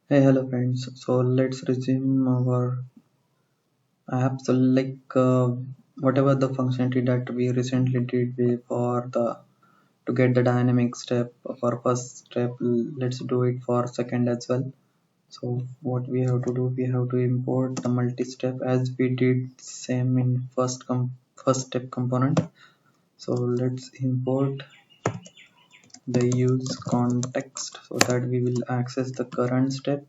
Hey, hello friends. So let's resume our app. So whatever the functionality that we recently did for the to get the dynamic step for first step, let's do it for second as well. So what we have to do, we have to import the multi-step as we did same in first step component. So let's import the use context so that we will access the current step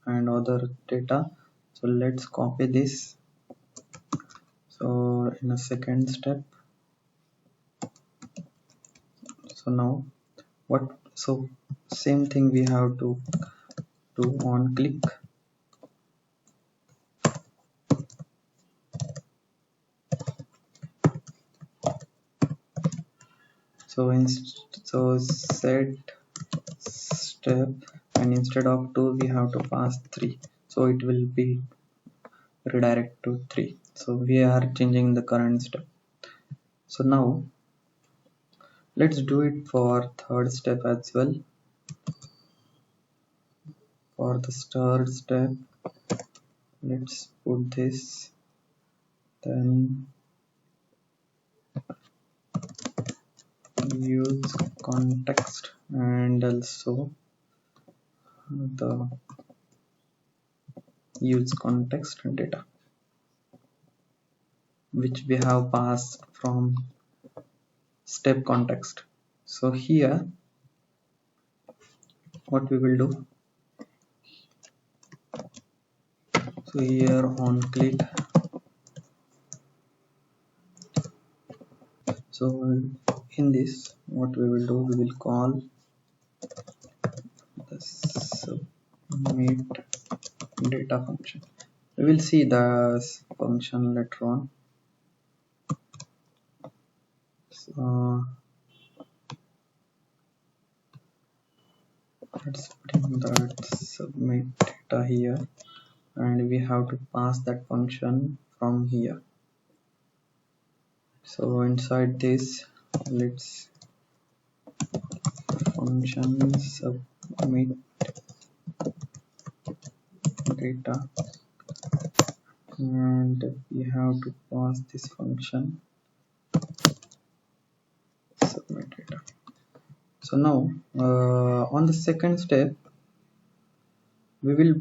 and other data. So let's copy this. So in a second step, so now what, so same thing we have to do on click. So set step, and instead of 2 we have to pass 3, so it will be redirect to 3. So we are changing the current step. So now let's do it for third step as well. For the third step, let's put this, then use context, and also the use context data which we have passed from step context. So here what we will do, so here on click, so in this what we will do, we will call the submit data function. We will see the function later on. So let's bring that submit data here, and we have to pass that function from here. So inside this, let's function submit data, and we have to pass this function submit data. So now on the second step, we will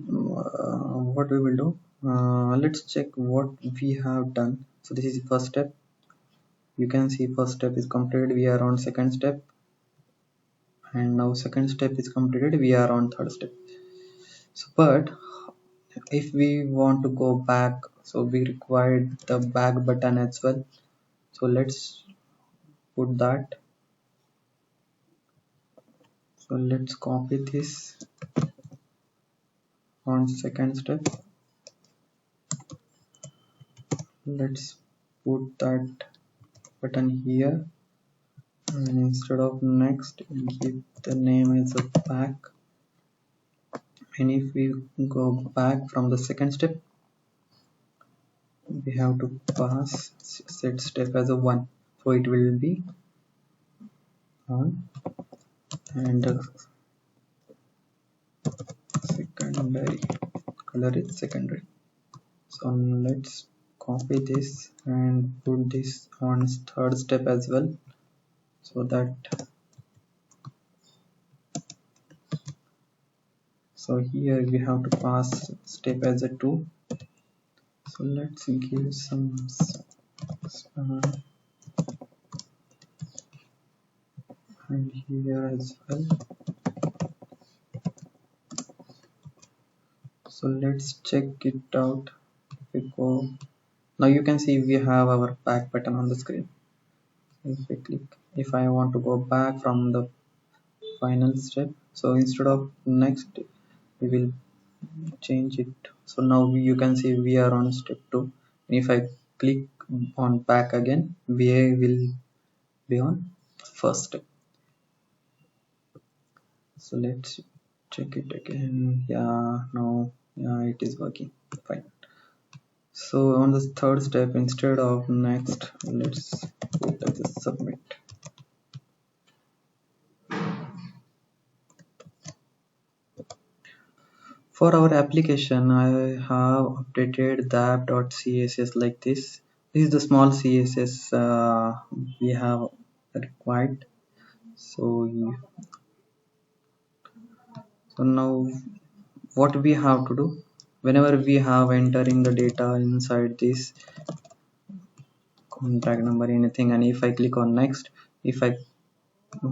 what we will do, let's check what we have done. So this is the first step. You can see first step is completed, we are on second step, and now second step is completed, we are on third step. So but if we want to go back, so we require the back button as well. So let's put that. So let's copy this on second step. Let's put that button here, and instead of next, give the name as a back. And if we go back from the second step, we have to pass set step as a 1, so it will be on, and secondary color is secondary. So let's copy this and put this on third step as well, so that, so here we have to pass step as a 2. So let's give some span, and here as well. So let's check it out. We go, now you can see we have our back button on the screen. If I click, if I want to go back from the final step, so instead of next, we will change it. So now you can see we are on step 2. If I click on back again, we will be on first step. So let's check it again. Yeah, no, yeah, it is working fine. So on the third step, instead of next, let's put as a submit. For our application, I have updated the app.css like this. This is the small CSS we have required. So now what we have to do, whenever we have entering the data inside this contact number, anything, and if I click on next, if I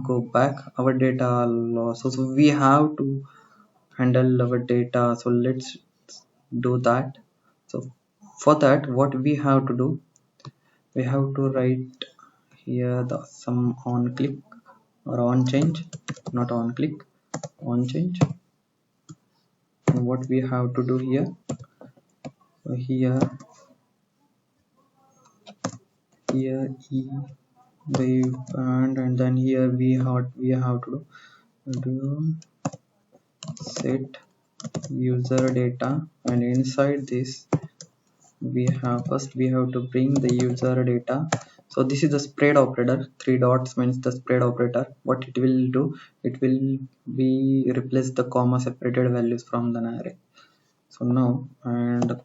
go back, our data are lost. So we have to handle our data. So let's do that. So for that, what we have to do, we have to write here the some on click or on change, not on click, on change. And what we have to do here, so here e the and then here we have to do set user data, and inside this we have to bring the user data. So this is the spread operator. Three dots means the spread operator. What it will do, it will be replace the comma separated values from the array. So now, and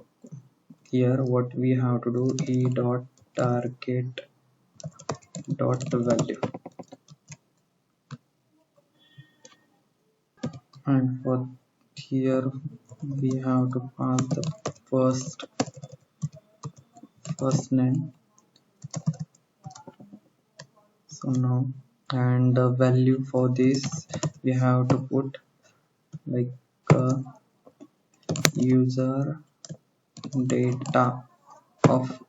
here what we have to do, e dot target dot value, and for here we have to pass the first name. So now, and the value for this we have to put like user data of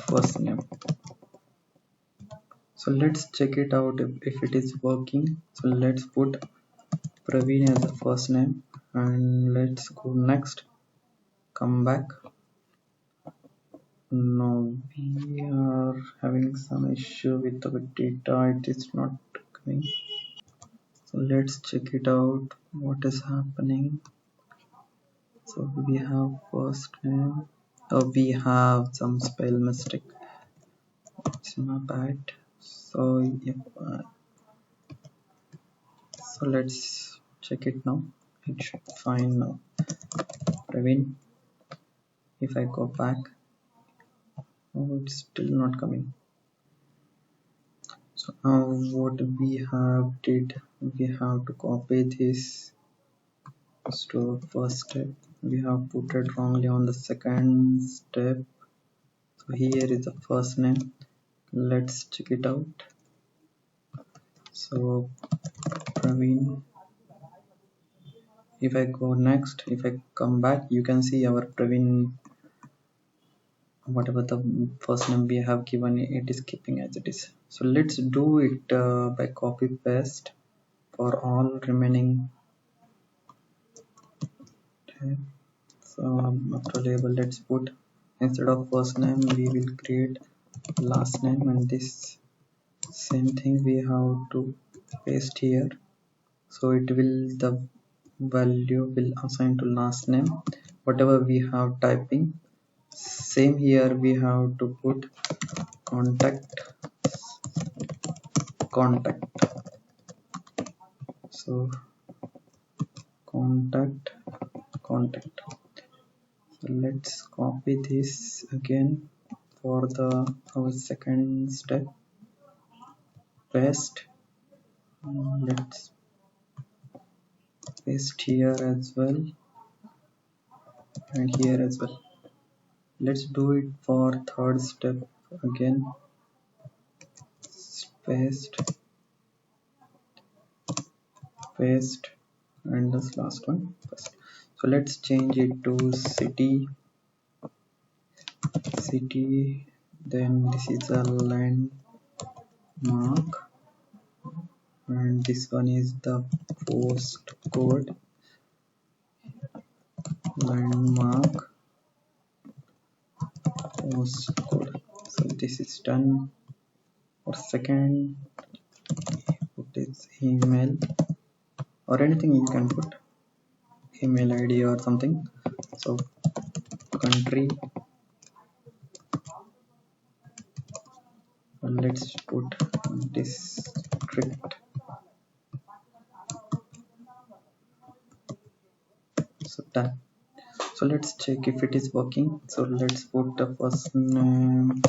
first name. So let's check it out if it is working. So let's put Praveen as the first name, and let's go next, come back. Now we are having some issue with the data, it is not coming. So let's check it out what is happening. So we have first name, we have some spell mistake, it's my bad. So yep, so let's check it now, it should be fine now. Praveen, if I go back, oh, it's still not coming. So now what we have did, we have to copy this to first step, we have put it wrongly on the second step. So here is the first name, let's check it out. So Praveen, if I go next, if I come back, you can see our Praveen, whatever the first name we have given, it is keeping as it is. So let's do it by copy paste for all remaining tab. So after label, let's put, instead of first name we will create last name, and this same thing we have to paste here. So it will, the value will assign to last name, whatever we have typing. Same here we have to put contact. So contact. So let's copy this again for the our second step, paste. Let's paste here as well and here as well. Let's do it for third step again, paste and this last one paste. So let's change it to city, then this is a landmark, and this one is the postcode, landmark postcode. So this is done. For second, put its email or anything you can put, email ID or something. So country, and let's put district, So done. So let's check if it is working. So let's put the first name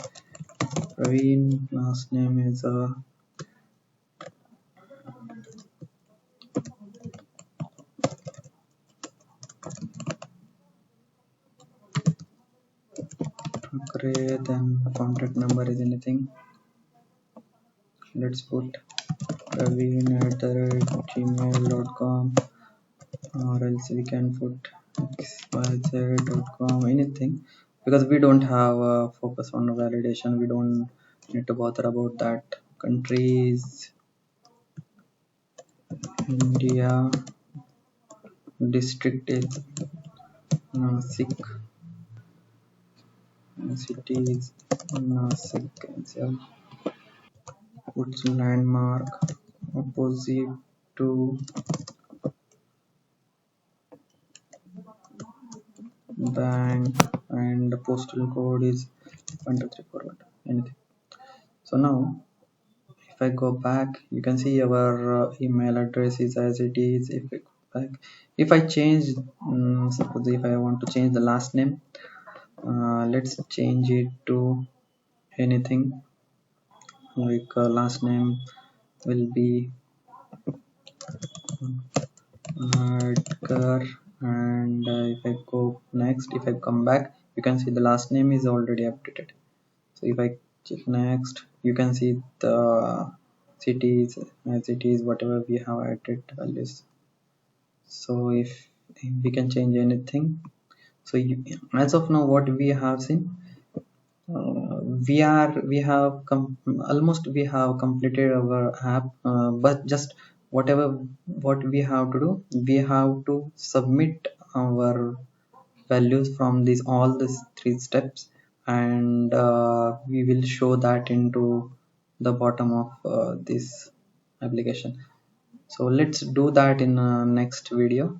Praveen, last name is Gray, then contact number is anything. Let's put Praveen@gmail.com, or else we can put xyz.com, anything, because we don't have a focus on validation. We don't need to bother about that. Countries India, district is Nasik, city is Nasik, puts landmark opposite to bank, and the postal code is 12341, anything. So now if I go back, you can see our email address is as it is. If I go back, if I change, suppose if I want to change the last name, let's change it to anything, like last name will be Adkar, and if I go next, if I come back, you can see the last name is already updated. So if I check next, you can see the cities as it is, whatever we have added values. So if we can change anything. So as of now, what we have seen, we have almost we have completed our app, but just whatever what we have to do, we have to submit our values from these all these three steps, and we will show that into the bottom of this application. So let's do that in next video.